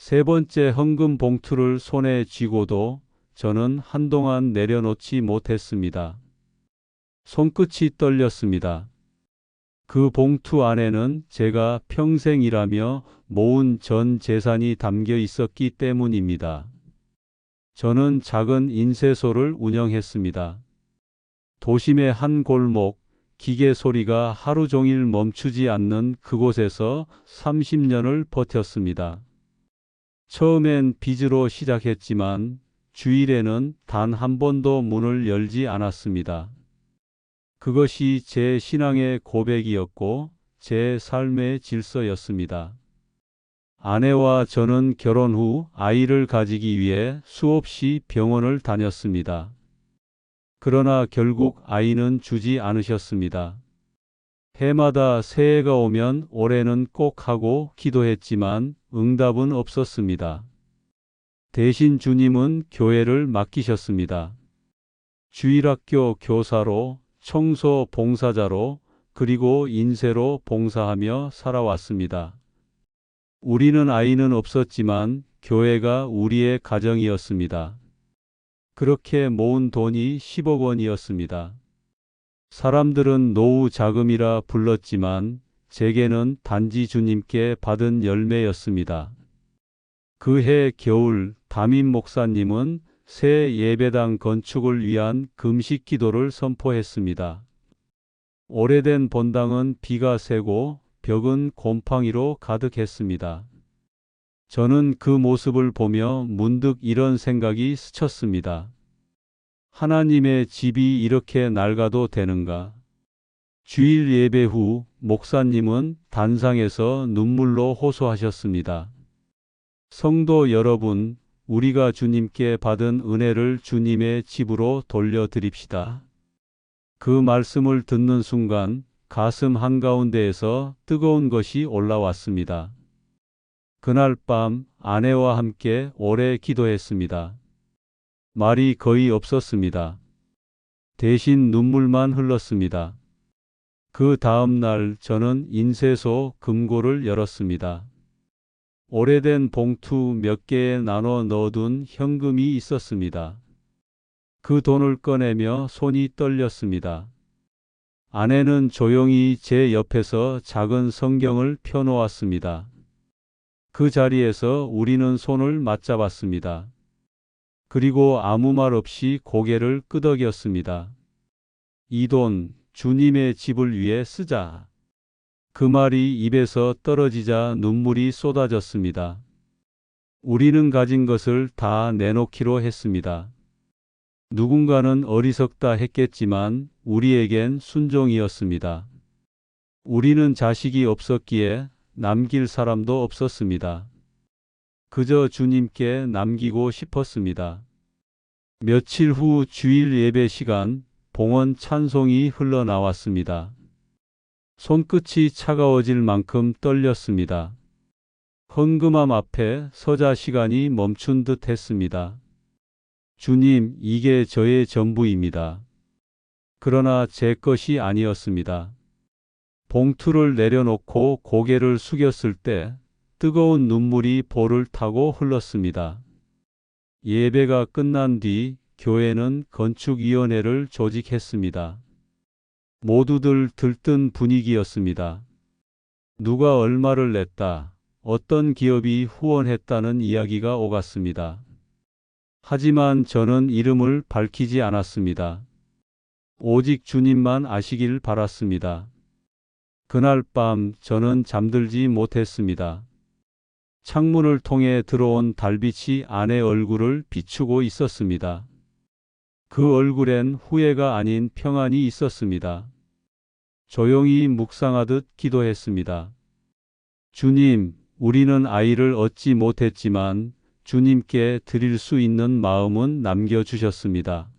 세 번째 헌금 봉투를 손에 쥐고도 저는 한동안 내려놓지 못했습니다. 손끝이 떨렸습니다. 그 봉투 안에는 제가 평생 일하며 모은 전 재산이 담겨 있었기 때문입니다. 저는 작은 인쇄소를 운영했습니다. 도심의 한 골목, 기계 소리가 하루 종일 멈추지 않는 그곳에서 30년을 버텼습니다. 처음엔 빚으로 시작했지만 주일에는 단 한 번도 문을 열지 않았습니다. 그것이 제 신앙의 고백이었고 제 삶의 질서였습니다. 아내와 저는 결혼 후 아이를 가지기 위해 수없이 병원을 다녔습니다. 그러나 결국 아이는 주지 않으셨습니다. 해마다 새해가 오면 올해는 꼭 하고 기도했지만 응답은 없었습니다. 대신 주님은 교회를 맡기셨습니다. 주일학교 교사로, 청소 봉사자로, 그리고 인쇄로 봉사하며 살아왔습니다. 우리는 아이는 없었지만 교회가 우리의 가정이었습니다. 그렇게 모은 돈이 10억 원이었습니다. 사람들은 노후 자금이라 불렀지만 제게는 단지 주님께 받은 열매였습니다. 그해 겨울 담임 목사님은 새 예배당 건축을 위한 금식 기도를 선포했습니다. 오래된 본당은 비가 새고 벽은 곰팡이로 가득했습니다. 저는 그 모습을 보며 문득 이런 생각이 스쳤습니다. 하나님의 집이 이렇게 낡아도 되는가? 주일 예배 후 목사님은 단상에서 눈물로 호소하셨습니다. 성도 여러분, 우리가 주님께 받은 은혜를 주님의 집으로 돌려드립시다. 그 말씀을 듣는 순간 가슴 한가운데에서 뜨거운 것이 올라왔습니다. 그날 밤 아내와 함께 오래 기도했습니다. 말이 거의 없었습니다. 대신 눈물만 흘렀습니다. 그 다음 날 저는 인쇄소 금고를 열었습니다. 오래된 봉투 몇 개에 나눠 넣어둔 현금이 있었습니다. 그 돈을 꺼내며 손이 떨렸습니다. 아내는 조용히 제 옆에서 작은 성경을 펴놓았습니다. 그 자리에서 우리는 손을 맞잡았습니다. 그리고 아무 말 없이 고개를 끄덕였습니다. 이 돈, 주님의 집을 위해 쓰자. 그 말이 입에서 떨어지자 눈물이 쏟아졌습니다. 우리는 가진 것을 다 내놓기로 했습니다. 누군가는 어리석다 했겠지만 우리에겐 순종이었습니다. 우리는 자식이 없었기에 남길 사람도 없었습니다. 그저 주님께 남기고 싶었습니다. 며칠 후 주일 예배 시간, 봉헌 찬송이 흘러나왔습니다. 손끝이 차가워질 만큼 떨렸습니다. 헌금함 앞에 서자 시간이 멈춘 듯 했습니다. 주님, 이게 저의 전부입니다. 그러나 제 것이 아니었습니다. 봉투를 내려놓고 고개를 숙였을 때 뜨거운 눈물이 볼을 타고 흘렀습니다. 예배가 끝난 뒤 교회는 건축위원회를 조직했습니다. 모두들 들뜬 분위기였습니다. 누가 얼마를 냈다, 어떤 기업이 후원했다는 이야기가 오갔습니다. 하지만 저는 이름을 밝히지 않았습니다. 오직 주님만 아시길 바랐습니다. 그날 밤 저는 잠들지 못했습니다. 창문을 통해 들어온 달빛이 아내 얼굴을 비추고 있었습니다. 그 얼굴엔 후회가 아닌 평안이 있었습니다. 조용히 묵상하듯 기도했습니다. 주님, 우리는 아이를 얻지 못했지만 주님께 드릴 수 있는 마음은 남겨주셨습니다.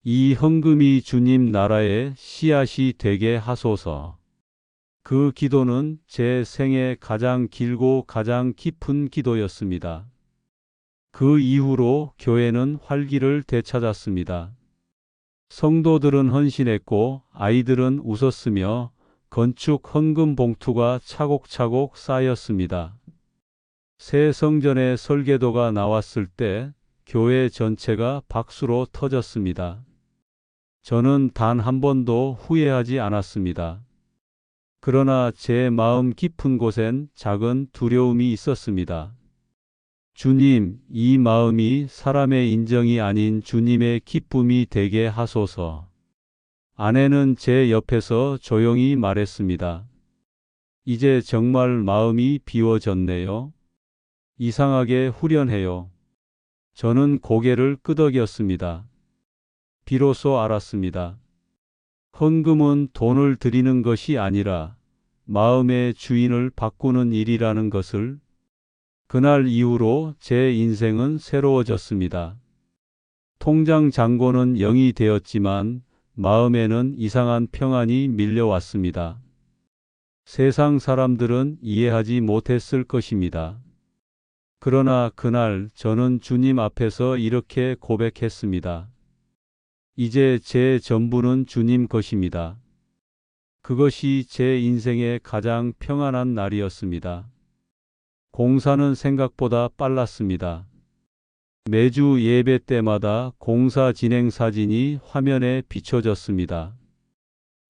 이 헌금이 주님 나라의 씨앗이 되게 하소서. 그 기도는 제 생애 가장 길고 가장 깊은 기도였습니다. 그 이후로 교회는 활기를 되찾았습니다. 성도들은 헌신했고 아이들은 웃었으며 건축 헌금 봉투가 차곡차곡 쌓였습니다. 새 성전의 설계도가 나왔을 때 교회 전체가 박수로 터졌습니다. 저는 단 한 번도 후회하지 않았습니다. 그러나 제 마음 깊은 곳엔 작은 두려움이 있었습니다. 주님, 이 마음이 사람의 인정이 아닌 주님의 기쁨이 되게 하소서. 아내는 제 옆에서 조용히 말했습니다. 이제 정말 마음이 비워졌네요. 이상하게 후련해요. 저는 고개를 끄덕였습니다. 비로소 알았습니다. 헌금은 돈을 드리는 것이 아니라 마음의 주인을 바꾸는 일이라는 것을. 그날 이후로 제 인생은 새로워졌습니다. 통장 잔고는 0이 되었지만 마음에는 이상한 평안이 밀려왔습니다. 세상 사람들은 이해하지 못했을 것입니다. 그러나 그날 저는 주님 앞에서 이렇게 고백했습니다. 이제 제 전부는 주님 것입니다. 그것이 제 인생의 가장 평안한 날이었습니다. 공사는 생각보다 빨랐습니다. 매주 예배 때마다 공사 진행 사진이 화면에 비춰졌습니다.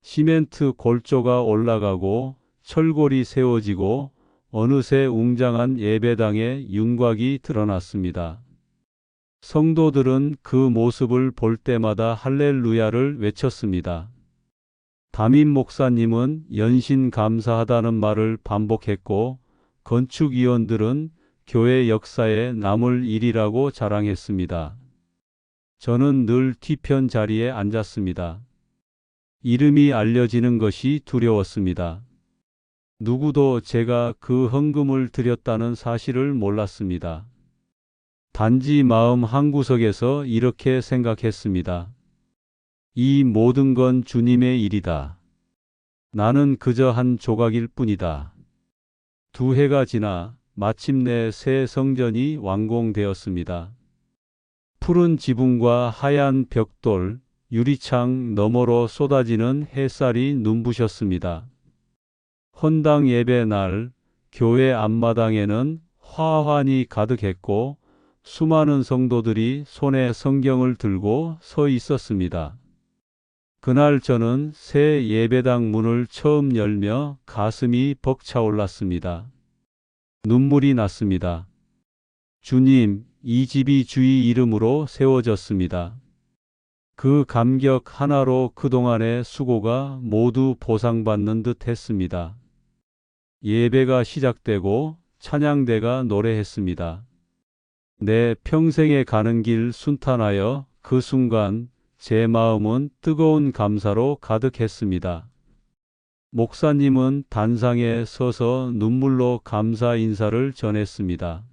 시멘트 골조가 올라가고 철골이 세워지고 어느새 웅장한 예배당의 윤곽이 드러났습니다. 성도들은 그 모습을 볼 때마다 할렐루야를 외쳤습니다. 담임 목사님은 연신 감사하다는 말을 반복했고 건축위원들은 교회 역사에 남을 일이라고 자랑했습니다. 저는 늘 뒤편 자리에 앉았습니다. 이름이 알려지는 것이 두려웠습니다. 누구도 제가 그 헌금을 드렸다는 사실을 몰랐습니다. 단지 마음 한구석에서 이렇게 생각했습니다. 이 모든 건 주님의 일이다. 나는 그저 한 조각일 뿐이다. 2해가 지나 마침내 새 성전이 완공되었습니다. 푸른 지붕과 하얀 벽돌, 유리창 너머로 쏟아지는 햇살이 눈부셨습니다. 헌당 예배 날 교회 앞마당에는 화환이 가득했고 수많은 성도들이 손에 성경을 들고 서 있었습니다. 그날 저는 새 예배당 문을 처음 열며 가슴이 벅차올랐습니다. 눈물이 났습니다. 주님, 이 집이 주의 이름으로 세워졌습니다. 그 감격 하나로 그동안의 수고가 모두 보상받는 듯 했습니다. 예배가 시작되고 찬양대가 노래했습니다. 내 평생에 가는 길 순탄하여 그 순간 제 마음은 뜨거운 감사로 가득했습니다. 목사님은 단상에 서서 눈물로 감사 인사를 전했습니다.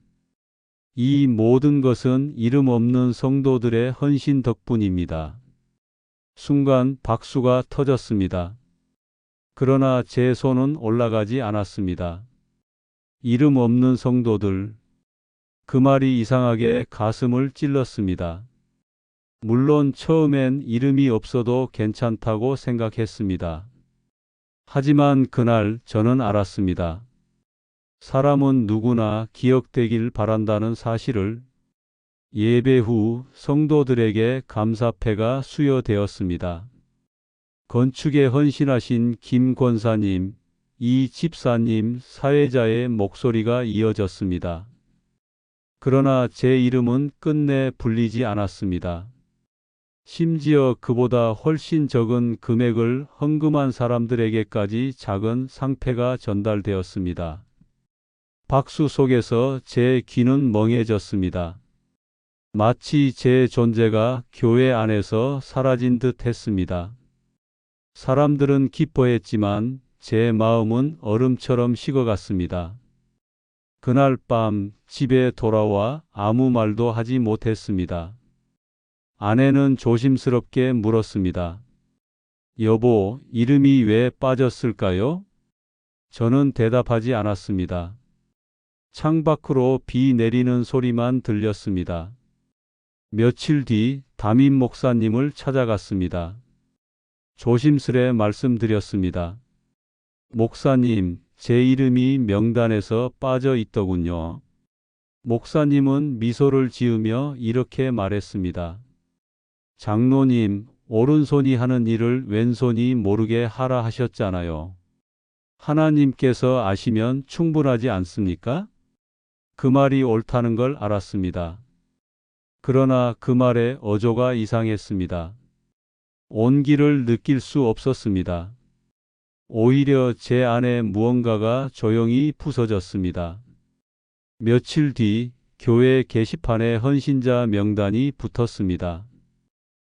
이 모든 것은 이름 없는 성도들의 헌신 덕분입니다. 순간 박수가 터졌습니다. 그러나 제 손은 올라가지 않았습니다. 이름 없는 성도들. 그 말이 이상하게 가슴을 찔렀습니다. 물론 처음엔 이름이 없어도 괜찮다고 생각했습니다. 하지만 그날 저는 알았습니다. 사람은 누구나 기억되길 바란다는 사실을. 예배 후 성도들에게 감사패가 수여되었습니다. 건축에 헌신하신 김 권사님, 이 집사님, 사회자의 목소리가 이어졌습니다. 그러나 제 이름은 끝내 불리지 않았습니다. 심지어 그보다 훨씬 적은 금액을 헌금한 사람들에게까지 작은 상패가 전달되었습니다. 박수 속에서 제 귀는 멍해졌습니다. 마치 제 존재가 교회 안에서 사라진 듯 했습니다. 사람들은 기뻐했지만 제 마음은 얼음처럼 식어갔습니다. 그날 밤 집에 돌아와 아무 말도 하지 못했습니다. 아내는 조심스럽게 물었습니다. 여보, 이름이 왜 빠졌을까요? 저는 대답하지 않았습니다. 창밖으로 비 내리는 소리만 들렸습니다. 며칠 뒤 담임 목사님을 찾아갔습니다. 조심스레 말씀드렸습니다. 목사님, 제 이름이 명단에서 빠져 있더군요. 목사님은 미소를 지으며 이렇게 말했습니다. 장로님, 오른손이 하는 일을 왼손이 모르게 하라 하셨잖아요. 하나님께서 아시면 충분하지 않습니까? 그 말이 옳다는 걸 알았습니다. 그러나 그 말에 어조가 이상했습니다. 온기를 느낄 수 없었습니다. 오히려 제 안에 무언가가 조용히 부서졌습니다. 며칠 뒤 교회 게시판에 헌신자 명단이 붙었습니다.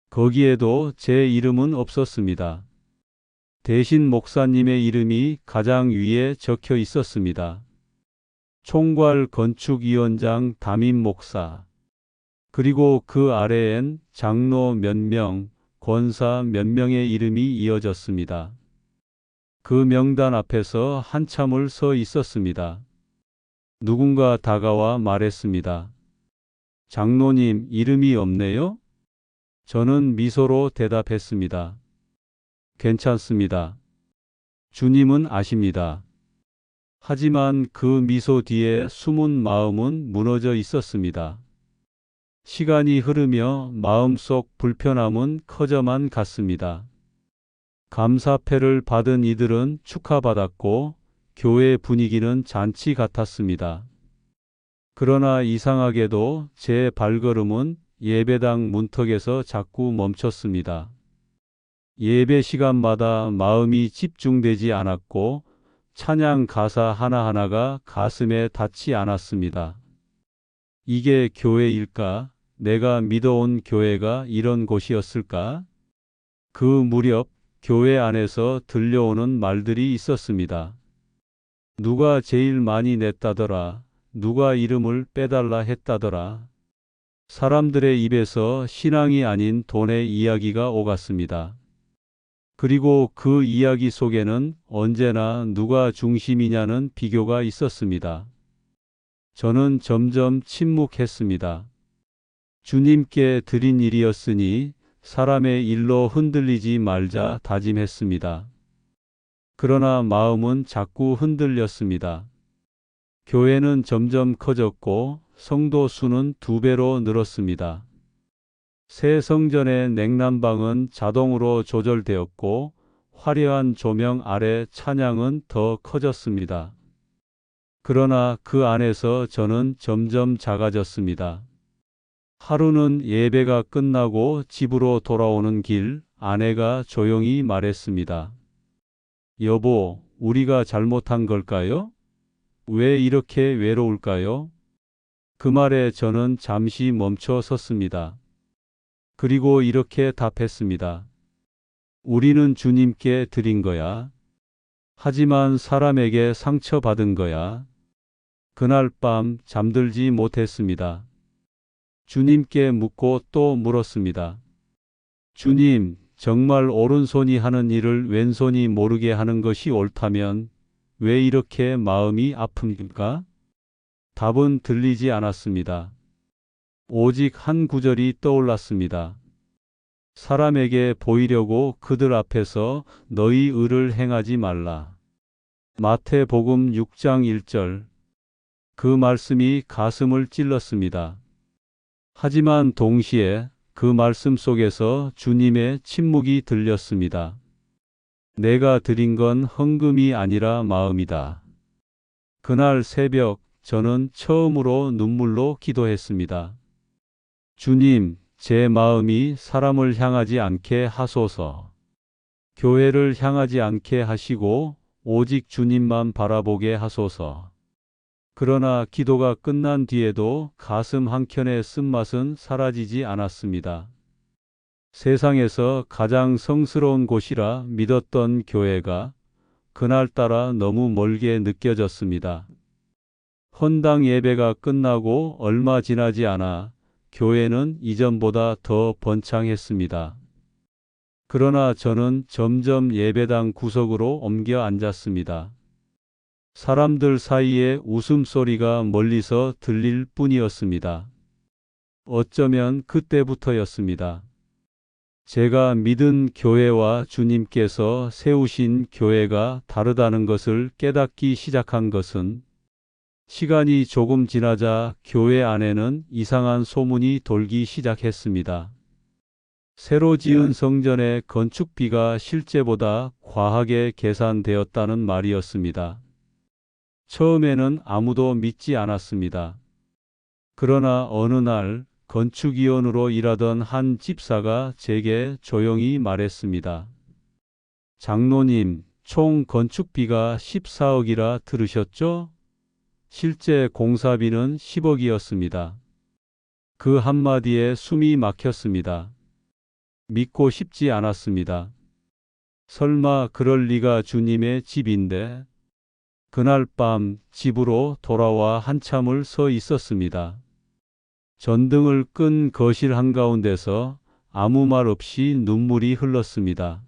거기에도 제 이름은 없었습니다. 대신 목사님의 이름이 가장 위에 적혀 있었습니다. 총괄 건축위원장 담임 목사. 그리고 그 아래엔 장로 몇 명, 권사 몇 명의 이름이 이어졌습니다. 그 명단 앞에서 한참을 서 있었습니다. 누군가 다가와 말했습니다. 장로님, 이름이 없네요? 저는 미소로 대답했습니다. 괜찮습니다. 주님은 아십니다. 하지만 그 미소 뒤에 숨은 마음은 무너져 있었습니다. 시간이 흐르며 마음속 불편함은 커져만 갔습니다. 감사패를 받은 이들은 축하받았고 교회 분위기는 잔치 같았습니다. 그러나 이상하게도 제 발걸음은 예배당 문턱에서 자꾸 멈췄습니다. 예배 시간마다 마음이 집중되지 않았고 찬양 가사 하나하나가 가슴에 닿지 않았습니다. 이게 교회일까? 내가 믿어온 교회가 이런 곳이었을까? 그 무렵 교회 안에서 들려오는 말들이 있었습니다. 누가 제일 많이 냈다더라. 누가 이름을 빼달라 했다더라. 사람들의 입에서 신앙이 아닌 돈의 이야기가 오갔습니다. 그리고 그 이야기 속에는 언제나 누가 중심이냐는 비교가 있었습니다. 저는 점점 침묵했습니다. 주님께 드린 일이었으니 사람의 일로 흔들리지 말자 다짐했습니다. 그러나 마음은 자꾸 흔들렸습니다. 교회는 점점 커졌고 성도 수는 2배로 늘었습니다. 새 성전의 냉난방은 자동으로 조절되었고 화려한 조명 아래 찬양은 더 커졌습니다. 그러나 그 안에서 저는 점점 작아졌습니다. 하루는 예배가 끝나고 집으로 돌아오는 길, 아내가 조용히 말했습니다. 여보, 우리가 잘못한 걸까요? 왜 이렇게 외로울까요? 그 말에 저는 잠시 멈춰 섰습니다. 그리고 이렇게 답했습니다. 우리는 주님께 드린 거야. 하지만 사람에게 상처받은 거야. 그날 밤 잠들지 못했습니다. 주님께 묻고 또 물었습니다. 주님, 정말 오른손이 하는 일을 왼손이 모르게 하는 것이 옳다면 왜 이렇게 마음이 아픕니까? 답은 들리지 않았습니다. 오직 한 구절이 떠올랐습니다. 사람에게 보이려고 그들 앞에서 너희 의를 행하지 말라. 마태복음 6장 1절. 그 말씀이 가슴을 찔렀습니다. 하지만 동시에 그 말씀 속에서 주님의 침묵이 들렸습니다. 내가 드린 건 헌금이 아니라 마음이다. 그날 새벽 저는 처음으로 눈물로 기도했습니다. 주님, 제 마음이 사람을 향하지 않게 하소서. 교회를 향하지 않게 하시고 오직 주님만 바라보게 하소서. 그러나 기도가 끝난 뒤에도 가슴 한켠의 쓴맛은 사라지지 않았습니다. 세상에서 가장 성스러운 곳이라 믿었던 교회가 그날따라 너무 멀게 느껴졌습니다. 헌당 예배가 끝나고 얼마 지나지 않아 교회는 이전보다 더 번창했습니다. 그러나 저는 점점 예배당 구석으로 옮겨 앉았습니다. 사람들 사이에 웃음소리가 멀리서 들릴 뿐이었습니다. 어쩌면 그때부터였습니다. 제가 믿은 교회와 주님께서 세우신 교회가 다르다는 것을 깨닫기 시작한 것은 시간이 조금 지나자 교회 안에는 이상한 소문이 돌기 시작했습니다. 새로 지은 성전의 건축비가 실제보다 과하게 계산되었다는 말이었습니다. 처음에는 아무도 믿지 않았습니다. 그러나 어느 날 건축위원으로 일하던 한 집사가 제게 조용히 말했습니다. 장로님, 총 건축비가 14억이라 들으셨죠? 실제 공사비는 10억이었습니다. 그 한마디에 숨이 막혔습니다. 믿고 싶지 않았습니다. 설마 그럴 리가 주님의 집인데. 그날 밤 집으로 돌아와 한참을 서 있었습니다. 전등을 끈 거실 한가운데서 아무 말 없이 눈물이 흘렀습니다.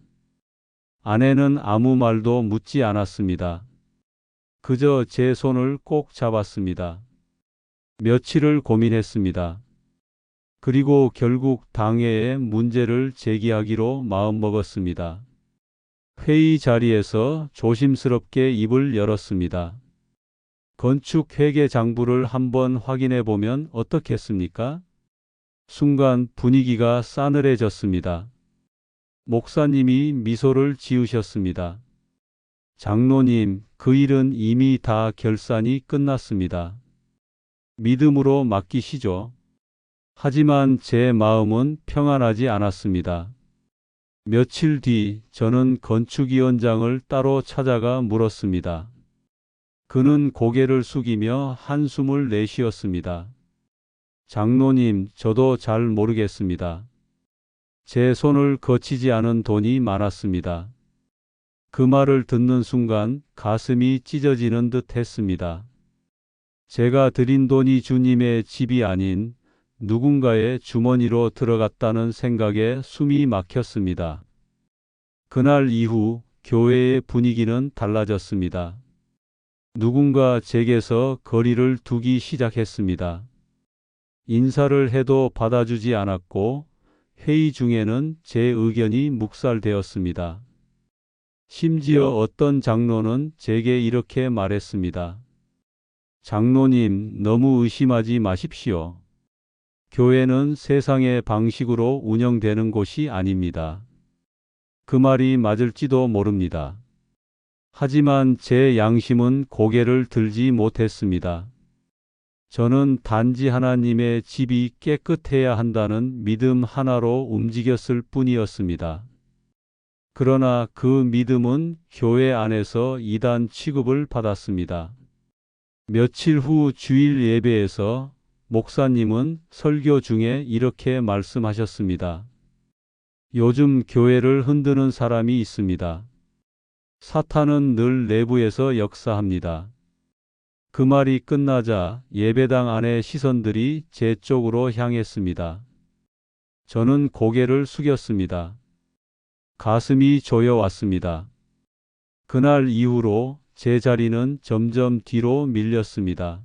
아내는 아무 말도 묻지 않았습니다. 그저 제 손을 꼭 잡았습니다. 며칠을 고민했습니다. 그리고 결국 당회에 문제를 제기하기로 마음먹었습니다. 회의 자리에서 조심스럽게 입을 열었습니다. 건축 회계 장부를 한번 확인해 보면 어떻겠습니까? 순간 분위기가 싸늘해졌습니다. 목사님이 미소를 지으셨습니다. 장로님, 그 일은 이미 다 결산이 끝났습니다. 믿음으로 맡기시죠. 하지만 제 마음은 평안하지 않았습니다. 며칠 뒤 저는 건축위원장을 따로 찾아가 물었습니다. 그는 고개를 숙이며 한숨을 내쉬었습니다. 장로님, 저도 잘 모르겠습니다. 제 손을 거치지 않은 돈이 많았습니다. 그 말을 듣는 순간 가슴이 찢어지는 듯 했습니다. 제가 드린 돈이 주님의 집이 아닌 누군가의 주머니로 들어갔다는 생각에 숨이 막혔습니다. 그날 이후 교회의 분위기는 달라졌습니다. 누군가 제게서 거리를 두기 시작했습니다. 인사를 해도 받아주지 않았고 회의 중에는 제 의견이 묵살되었습니다. 심지어 어떤 장로는 제게 이렇게 말했습니다. 장로님, 너무 의심하지 마십시오. 교회는 세상의 방식으로 운영되는 곳이 아닙니다. 그 말이 맞을지도 모릅니다. 하지만 제 양심은 고개를 들지 못했습니다. 저는 단지 하나님의 집이 깨끗해야 한다는 믿음 하나로 움직였을 뿐이었습니다. 그러나 그 믿음은 교회 안에서 이단 취급을 받았습니다. 며칠 후 주일 예배에서 목사님은 설교 중에 이렇게 말씀하셨습니다. 요즘 교회를 흔드는 사람이 있습니다. 사탄은 늘 내부에서 역사합니다. 그 말이 끝나자 예배당 안의 시선들이 제 쪽으로 향했습니다. 저는 고개를 숙였습니다. 가슴이 조여왔습니다. 그날 이후로 제 자리는 점점 뒤로 밀렸습니다.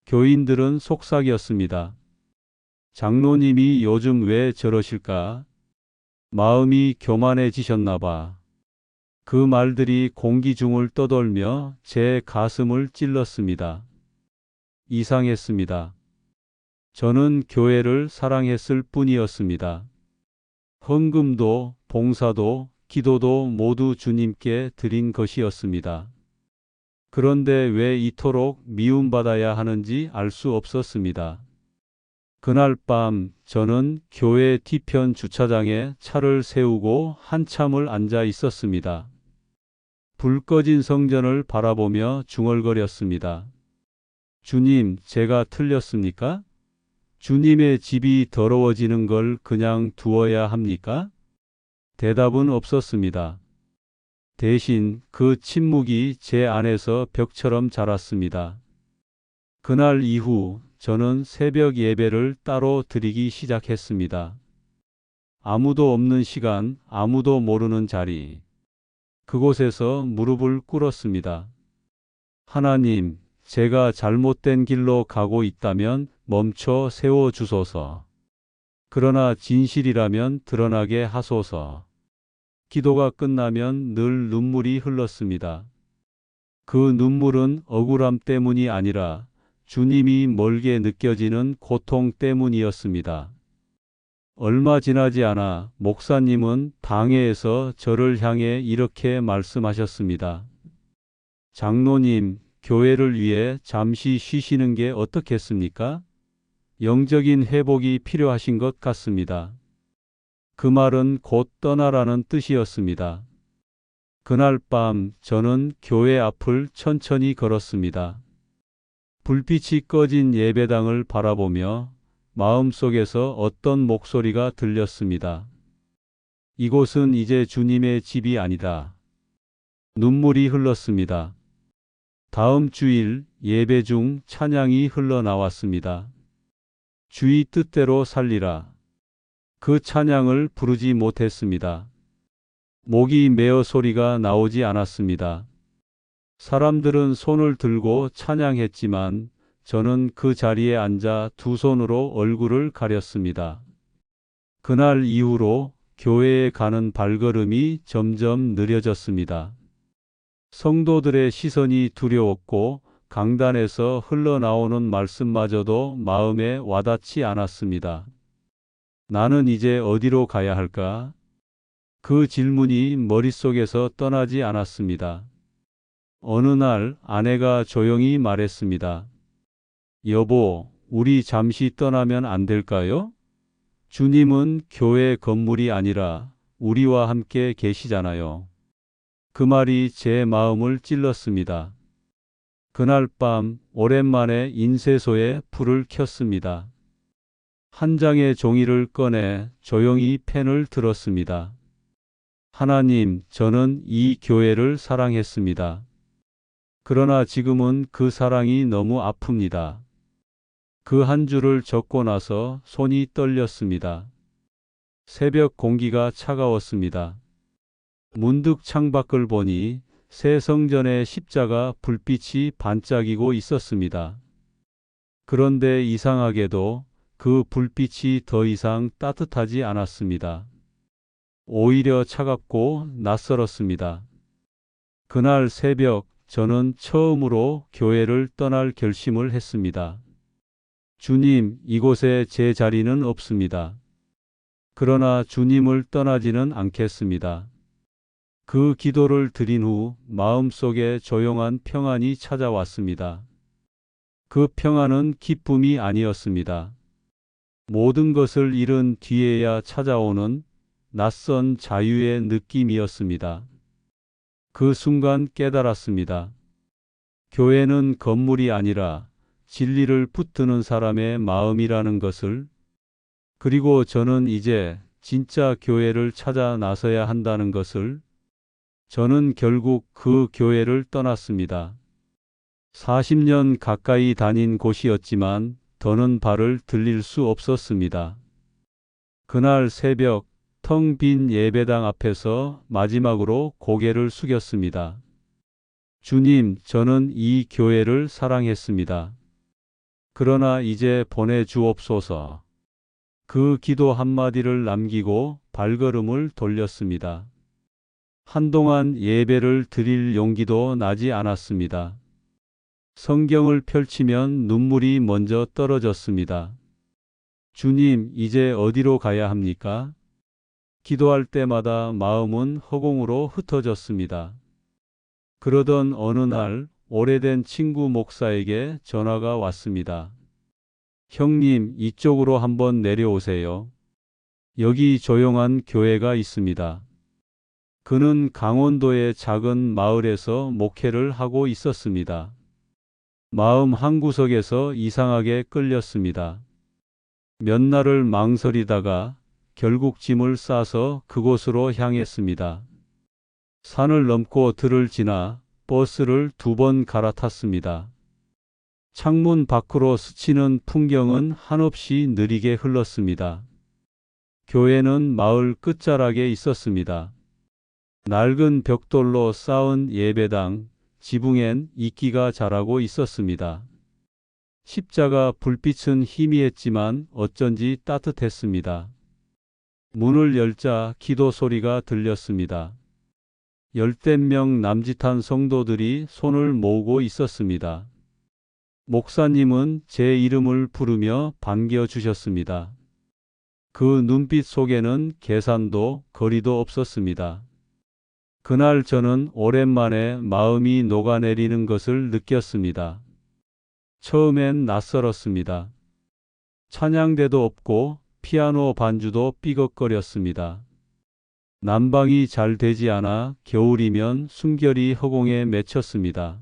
교인들은 속삭였습니다. 장로님이 요즘 왜 저러실까? 마음이 교만해지셨나 봐. 그 말들이 공기 중을 떠돌며 제 가슴을 찔렀습니다. 이상했습니다. 저는 교회를 사랑했을 뿐이었습니다. 헌금도, 봉사도, 기도도 모두 주님께 드린 것이었습니다. 그런데 왜 이토록 미움받아야 하는지 알 수 없었습니다. 그날 밤 저는 교회 뒤편 주차장에 차를 세우고 한참을 앉아 있었습니다. 불 꺼진 성전을 바라보며 중얼거렸습니다. 주님, 제가 틀렸습니까? 주님의 집이 더러워지는 걸 그냥 두어야 합니까? 대답은 없었습니다. 대신 그 침묵이 제 안에서 벽처럼 자랐습니다. 그날 이후 저는 새벽 예배를 따로 드리기 시작했습니다. 아무도 없는 시간, 아무도 모르는 자리. 그곳에서 무릎을 꿇었습니다. 하나님, 제가 잘못된 길로 가고 있다면 멈춰 세워 주소서. 그러나 진실이라면 드러나게 하소서. 기도가 끝나면 늘 눈물이 흘렀습니다. 그 눈물은 억울함 때문이 아니라 주님이 멀게 느껴지는 고통 때문이었습니다. 얼마 지나지 않아 목사님은 당회에서 저를 향해 이렇게 말씀하셨습니다. 장로님, 교회를 위해 잠시 쉬시는 게 어떻겠습니까? 영적인 회복이 필요하신 것 같습니다. 그 말은 곧 떠나라는 뜻이었습니다. 그날 밤 저는 교회 앞을 천천히 걸었습니다. 불빛이 꺼진 예배당을 바라보며 마음속에서 어떤 목소리가 들렸습니다. 이곳은 이제 주님의 집이 아니다. 눈물이 흘렀습니다. 다음 주일 예배 중 찬양이 흘러나왔습니다. 주의 뜻대로 살리라. 그 찬양을 부르지 못했습니다. 목이 메어 소리가 나오지 않았습니다. 사람들은 손을 들고 찬양했지만 저는 그 자리에 앉아 두 손으로 얼굴을 가렸습니다. 그날 이후로 교회에 가는 발걸음이 점점 느려졌습니다. 성도들의 시선이 두려웠고 강단에서 흘러나오는 말씀마저도 마음에 와닿지 않았습니다. 나는 이제 어디로 가야 할까? 그 질문이 머릿속에서 떠나지 않았습니다. 어느 날 아내가 조용히 말했습니다. 여보, 우리 잠시 떠나면 안 될까요? 주님은 교회 건물이 아니라 우리와 함께 계시잖아요. 그 말이 제 마음을 찔렀습니다. 그날 밤 오랜만에 인쇄소에 불을 켰습니다. 한 장의 종이를 꺼내 조용히 펜을 들었습니다. 하나님, 저는 이 교회를 사랑했습니다. 그러나 지금은 그 사랑이 너무 아픕니다. 그 한 줄을 적고 나서 손이 떨렸습니다. 새벽 공기가 차가웠습니다. 문득 창밖을 보니 새 성전의 십자가 불빛이 반짝이고 있었습니다. 그런데 이상하게도 그 불빛이 더 이상 따뜻하지 않았습니다. 오히려 차갑고 낯설었습니다. 그날 새벽 저는 처음으로 교회를 떠날 결심을 했습니다. 주님, 이곳에 제 자리는 없습니다. 그러나 주님을 떠나지는 않겠습니다. 그 기도를 드린 후 마음속에 조용한 평안이 찾아왔습니다. 그 평안은 기쁨이 아니었습니다. 모든 것을 잃은 뒤에야 찾아오는 낯선 자유의 느낌이었습니다. 그 순간 깨달았습니다. 교회는 건물이 아니라 진리를 붙드는 사람의 마음이라는 것을, 그리고 저는 이제 진짜 교회를 찾아 나서야 한다는 것을. 저는 결국 그 교회를 떠났습니다. 40년 가까이 다닌 곳이었지만 더는 발을 들릴 수 없었습니다. 그날 새벽 텅 빈 예배당 앞에서 마지막으로 고개를 숙였습니다. 주님, 저는 이 교회를 사랑했습니다. 그러나 이제 보내주옵소서. 그 기도 한마디를 남기고 발걸음을 돌렸습니다. 한동안 예배를 드릴 용기도 나지 않았습니다. 성경을 펼치면 눈물이 먼저 떨어졌습니다. 주님, 이제 어디로 가야 합니까? 기도할 때마다 마음은 허공으로 흩어졌습니다. 그러던 어느 날 오래된 친구 목사에게 전화가 왔습니다. 형님, 이쪽으로 한번 내려오세요. 여기 조용한 교회가 있습니다. 그는 강원도의 작은 마을에서 목회를 하고 있었습니다. 마음 한구석에서 이상하게 끌렸습니다. 몇 날을 망설이다가 결국 짐을 싸서 그곳으로 향했습니다. 산을 넘고 들을 지나 버스를 2번 갈아탔습니다. 창문 밖으로 스치는 풍경은 한없이 느리게 흘렀습니다. 교회는 마을 끝자락에 있었습니다. 낡은 벽돌로 쌓은 예배당, 지붕엔 이끼가 자라고 있었습니다. 십자가 불빛은 희미했지만 어쩐지 따뜻했습니다. 문을 열자 기도 소리가 들렸습니다. 열댓 명 남짓한 성도들이 손을 모으고 있었습니다. 목사님은 제 이름을 부르며 반겨주셨습니다. 그 눈빛 속에는 계산도 거리도 없었습니다. 그날 저는 오랜만에 마음이 녹아내리는 것을 느꼈습니다. 처음엔 낯설었습니다. 찬양대도 없고 피아노 반주도 삐걱거렸습니다. 난방이 잘 되지 않아 겨울이면 숨결이 허공에 맺혔습니다.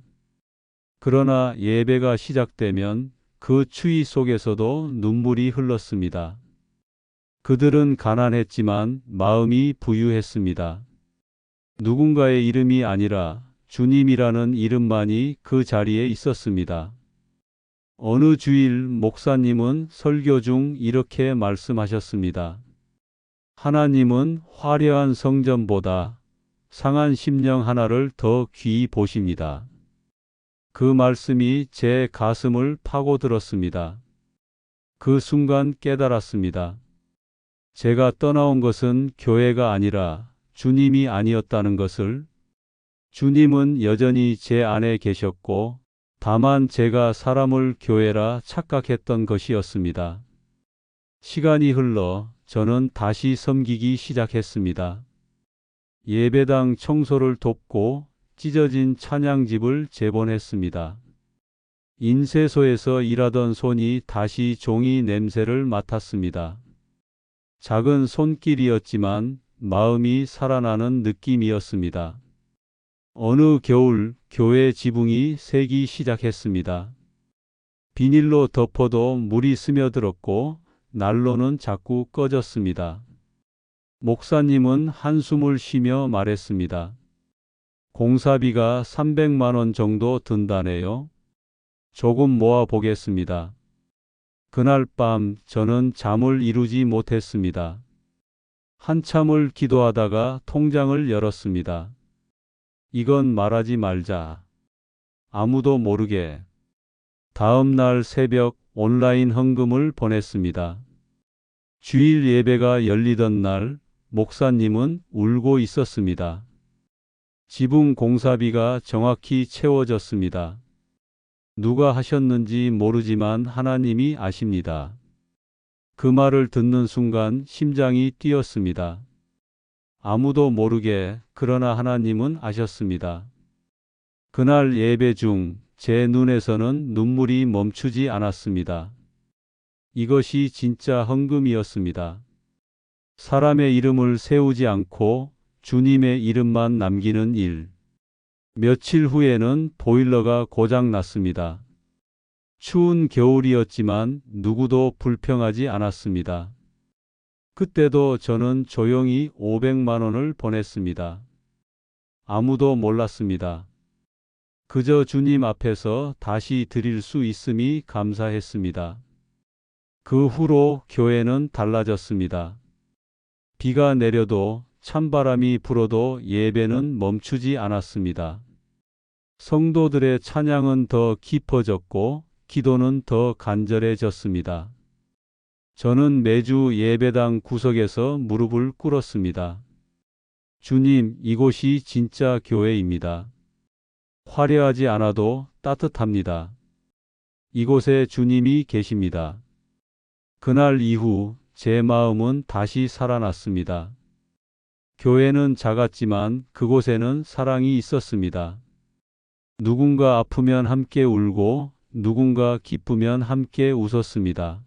그러나 예배가 시작되면 그 추위 속에서도 눈물이 흘렀습니다. 그들은 가난했지만 마음이 부유했습니다. 누군가의 이름이 아니라 주님이라는 이름만이 그 자리에 있었습니다. 어느 주일 목사님은 설교 중 이렇게 말씀하셨습니다. 하나님은 화려한 성전보다 상한 심령 하나를 더 귀히 보십니다. 그 말씀이 제 가슴을 파고들었습니다. 그 순간 깨달았습니다. 제가 떠나온 것은 교회가 아니라 주님이 아니었다는 것을. 주님은 여전히 제 안에 계셨고 다만 제가 사람을 교회라 착각했던 것이었습니다. 시간이 흘러 저는 다시 섬기기 시작했습니다. 예배당 청소를 돕고 찢어진 찬양집을 재본했습니다. 인쇄소에서 일하던 손이 다시 종이 냄새를 맡았습니다. 작은 손길이었지만 마음이 살아나는 느낌이었습니다. 어느 겨울 교회 지붕이 새기 시작했습니다. 비닐로 덮어도 물이 스며들었고 난로는 자꾸 꺼졌습니다. 목사님은 한숨을 쉬며 말했습니다. 공사비가 300만 원 정도 든다네요. 조금 모아 보겠습니다. 그날 밤 저는 잠을 이루지 못했습니다. 한참을 기도하다가 통장을 열었습니다. 이건 말하지 말자. 아무도 모르게. 다음 날 새벽 온라인 헌금을 보냈습니다. 주일 예배가 열리던 날 목사님은 울고 있었습니다. 지붕 공사비가 정확히 채워졌습니다. 누가 하셨는지 모르지만 하나님이 아십니다. 그 말을 듣는 순간 심장이 뛰었습니다. 아무도 모르게 그러나 하나님은 아셨습니다. 그날 예배 중 제 눈에서는 눈물이 멈추지 않았습니다. 이것이 진짜 헌금이었습니다. 사람의 이름을 세우지 않고 주님의 이름만 남기는 일. 며칠 후에는 보일러가 고장 났습니다. 추운 겨울이었지만 누구도 불평하지 않았습니다. 그때도 저는 조용히 500만 원을 보냈습니다. 아무도 몰랐습니다. 그저 주님 앞에서 다시 드릴 수 있음이 감사했습니다. 그 후로 교회는 달라졌습니다. 비가 내려도 찬바람이 불어도 예배는 멈추지 않았습니다. 성도들의 찬양은 더 깊어졌고 기도는 더 간절해졌습니다. 저는 매주 예배당 구석에서 무릎을 꿇었습니다. 주님, 이곳이 진짜 교회입니다. 화려하지 않아도 따뜻합니다. 이곳에 주님이 계십니다. 그날 이후 제 마음은 다시 살아났습니다. 교회는 작았지만 그곳에는 사랑이 있었습니다. 누군가 아프면 함께 울고 누군가 기쁘면 함께 웃었습니다.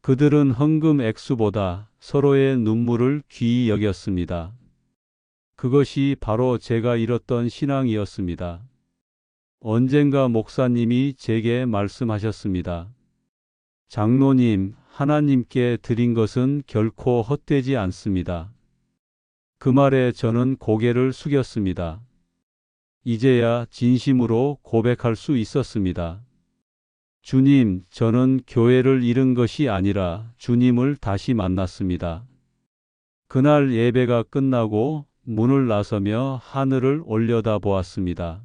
그들은 헌금 액수보다 서로의 눈물을 귀히 여겼습니다. 그것이 바로 제가 잃었던 신앙이었습니다. 언젠가 목사님이 제게 말씀하셨습니다. 장로님, 하나님께 드린 것은 결코 헛되지 않습니다. 그 말에 저는 고개를 숙였습니다. 이제야 진심으로 고백할 수 있었습니다. 주님, 저는 교회를 잃은 것이 아니라 주님을 다시 만났습니다. 그날 예배가 끝나고 문을 나서며 하늘을 올려다 보았습니다.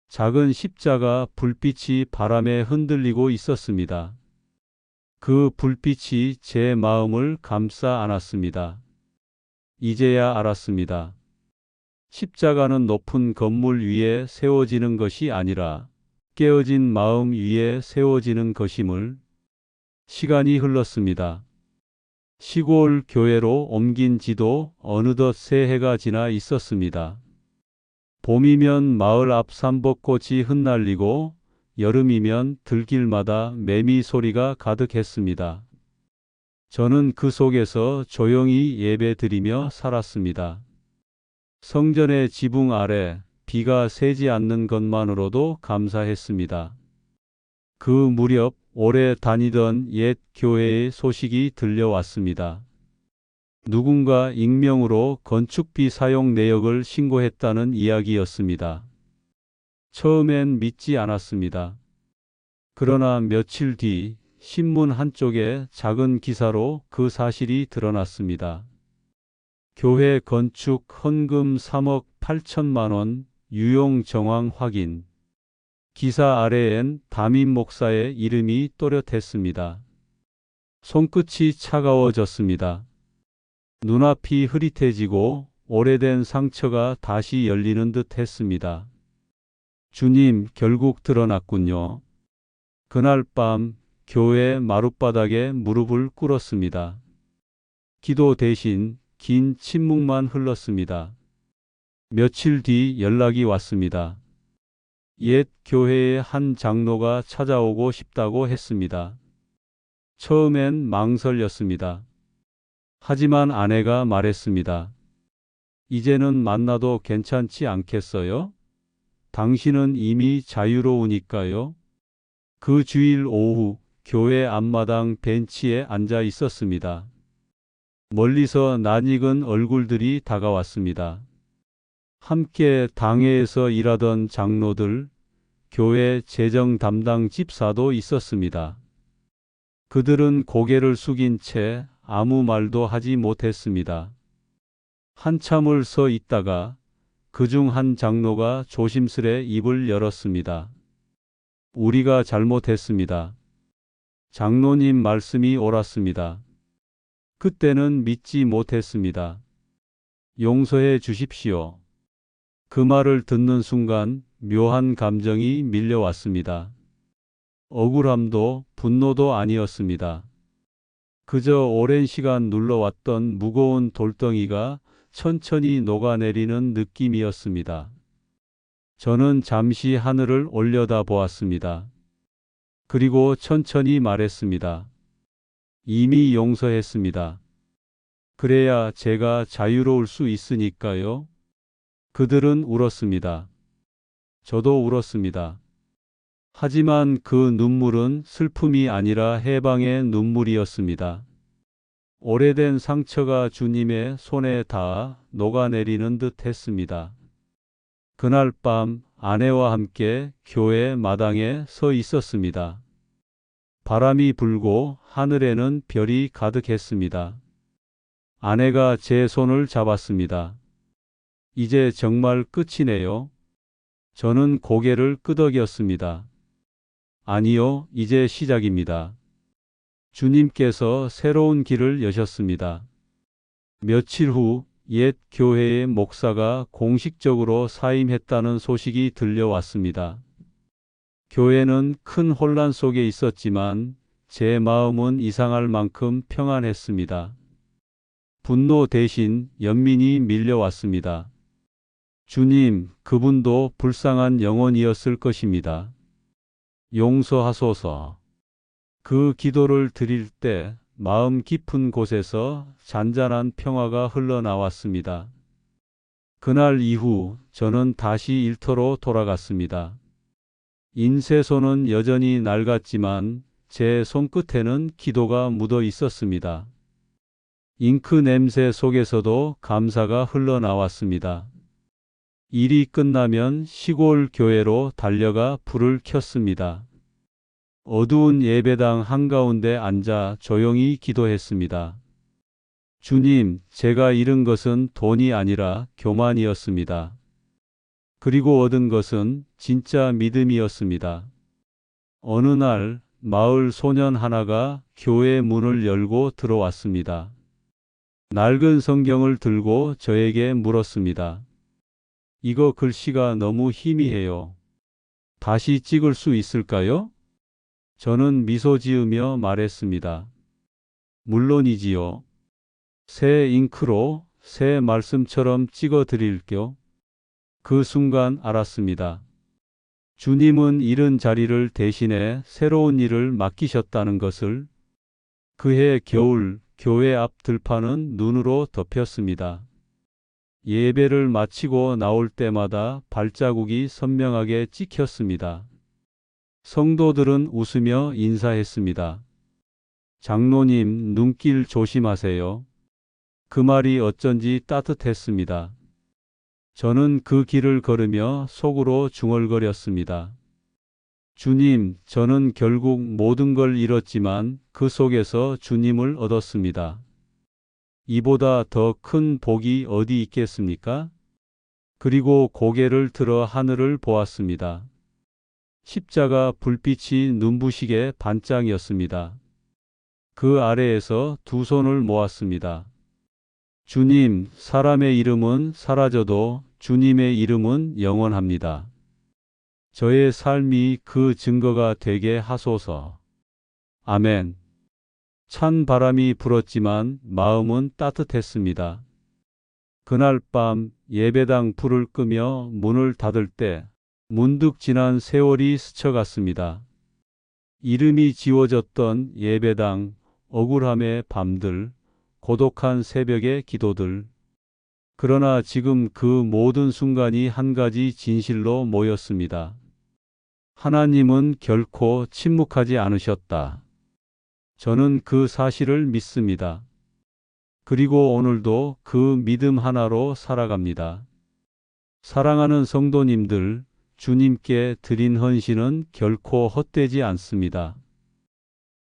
작은 십자가 불빛이 바람에 흔들리고 있었습니다. 그 불빛이 제 마음을 감싸 안았습니다. 이제야 알았습니다. 십자가는 높은 건물 위에 세워지는 것이 아니라 깨어진 마음 위에 세워지는 것임을. 시간이 흘렀습니다. 시골 교회로 옮긴 지도 어느덧 새해가 지나 있었습니다. 봄이면 마을 앞 삼벚꽃이 흩날리고 여름이면 들길마다 매미 소리가 가득했습니다. 저는 그 속에서 조용히 예배드리며 살았습니다. 성전의 지붕 아래 비가 새지 않는 것만으로도 감사했습니다. 그 무렵 오래 다니던 옛 교회의 소식이 들려왔습니다. 누군가 익명으로 건축비 사용 내역을 신고했다는 이야기였습니다. 처음엔 믿지 않았습니다. 그러나 며칠 뒤 신문 한쪽에 작은 기사로 그 사실이 드러났습니다. 교회 건축 헌금 3억 8천만 원, 유용 정황 확인. 기사 아래엔 담임 목사의 이름이 또렷했습니다. 손끝이 차가워졌습니다. 눈앞이 흐릿해지고 오래된 상처가 다시 열리는 듯 했습니다. 주님, 결국 드러났군요. 그날 밤 교회 마룻바닥에 무릎을 꿇었습니다. 기도 대신 긴 침묵만 흘렀습니다. 며칠 뒤 연락이 왔습니다. 옛 교회의 한 장로가 찾아오고 싶다고 했습니다. 처음엔 망설였습니다. 하지만 아내가 말했습니다. 이제는 만나도 괜찮지 않겠어요? 당신은 이미 자유로우니까요. 그 주일 오후 교회 앞마당 벤치에 앉아 있었습니다. 멀리서 낯익은 얼굴들이 다가왔습니다. 함께 당회에서 일하던 장로들, 교회 재정 담당 집사도 있었습니다. 그들은 고개를 숙인 채 아무 말도 하지 못했습니다. 한참을 서 있다가 그중 한 장로가 조심스레 입을 열었습니다. 우리가 잘못했습니다. 장로님 말씀이 옳았습니다. 그때는 믿지 못했습니다. 용서해 주십시오. 그 말을 듣는 순간 묘한 감정이 밀려왔습니다. 억울함도 분노도 아니었습니다. 그저 오랜 시간 눌러왔던 무거운 돌덩이가 천천히 녹아내리는 느낌이었습니다. 저는 잠시 하늘을 올려다 보았습니다. 그리고 천천히 말했습니다. 이미 용서했습니다. 그래야 제가 자유로울 수 있으니까요. 그들은 울었습니다. 저도 울었습니다. 하지만 그 눈물은 슬픔이 아니라 해방의 눈물이었습니다. 오래된 상처가 주님의 손에 닿아 녹아내리는 듯 했습니다. 그날 밤 아내와 함께 교회 마당에 서 있었습니다. 바람이 불고 하늘에는 별이 가득했습니다. 아내가 제 손을 잡았습니다. 이제 정말 끝이네요. 저는 고개를 끄덕였습니다. 아니요, 이제 시작입니다. 주님께서 새로운 길을 여셨습니다. 며칠 후 옛 교회의 목사가 공식적으로 사임했다는 소식이 들려왔습니다. 교회는 큰 혼란 속에 있었지만 제 마음은 이상할 만큼 평안했습니다. 분노 대신 연민이 밀려왔습니다. 주님, 그분도 불쌍한 영혼이었을 것입니다. 용서하소서. 그 기도를 드릴 때 마음 깊은 곳에서 잔잔한 평화가 흘러나왔습니다. 그날 이후 저는 다시 일터로 돌아갔습니다. 인쇄소는 여전히 낡았지만 제 손끝에는 기도가 묻어 있었습니다. 잉크 냄새 속에서도 감사가 흘러나왔습니다. 일이 끝나면 시골 교회로 달려가 불을 켰습니다. 어두운 예배당 한가운데 앉아 조용히 기도했습니다. 주님, 제가 잃은 것은 돈이 아니라 교만이었습니다. 그리고 얻은 것은 진짜 믿음이었습니다. 어느 날 마을 소년 하나가 교회 문을 열고 들어왔습니다. 낡은 성경을 들고 저에게 물었습니다. 이거 글씨가 너무 희미해요. 다시 찍을 수 있을까요? 저는 미소 지으며 말했습니다. 물론이지요. 새 잉크로 새 말씀처럼 찍어 드릴게요. 그 순간 알았습니다. 주님은 잃은 자리를 대신해 새로운 일을 맡기셨다는 것을. 그해 겨울 교회 앞 들판은 눈으로 덮였습니다. 예배를 마치고 나올 때마다 발자국이 선명하게 찍혔습니다. 성도들은 웃으며 인사했습니다. 장로님, 눈길 조심하세요. 그 말이 어쩐지 따뜻했습니다. 저는 그 길을 걸으며 속으로 중얼거렸습니다. 주님, 저는 결국 모든 걸 잃었지만 그 속에서 주님을 얻었습니다. 이보다 더 큰 복이 어디 있겠습니까? 그리고 고개를 들어 하늘을 보았습니다. 십자가 불빛이 눈부시게 반짝이었습니다. 그 아래에서 두 손을 모았습니다. 주님, 사람의 이름은 사라져도 주님의 이름은 영원합니다. 저의 삶이 그 증거가 되게 하소서. 아멘. 찬 바람이 불었지만 마음은 따뜻했습니다. 그날 밤 예배당 불을 끄며 문을 닫을 때 문득 지난 세월이 스쳐갔습니다. 이름이 지워졌던 예배당, 억울함의 밤들, 고독한 새벽의 기도들. 그러나 지금 그 모든 순간이 한 가지 진실로 모였습니다. 하나님은 결코 침묵하지 않으셨다. 저는 그 사실을 믿습니다. 그리고 오늘도 그 믿음 하나로 살아갑니다. 사랑하는 성도님들, 주님께 드린 헌신은 결코 헛되지 않습니다.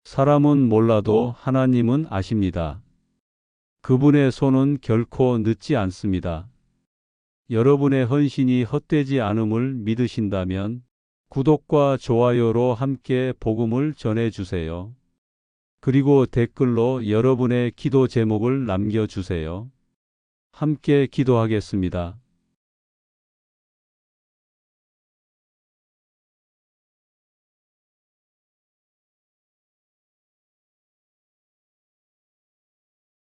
사람은 몰라도 하나님은 아십니다. 그분의 손은 결코 늦지 않습니다. 여러분의 헌신이 헛되지 않음을 믿으신다면 구독과 좋아요로 함께 복음을 전해주세요. 그리고 댓글로 여러분의 기도 제목을 남겨주세요. 함께 기도하겠습니다.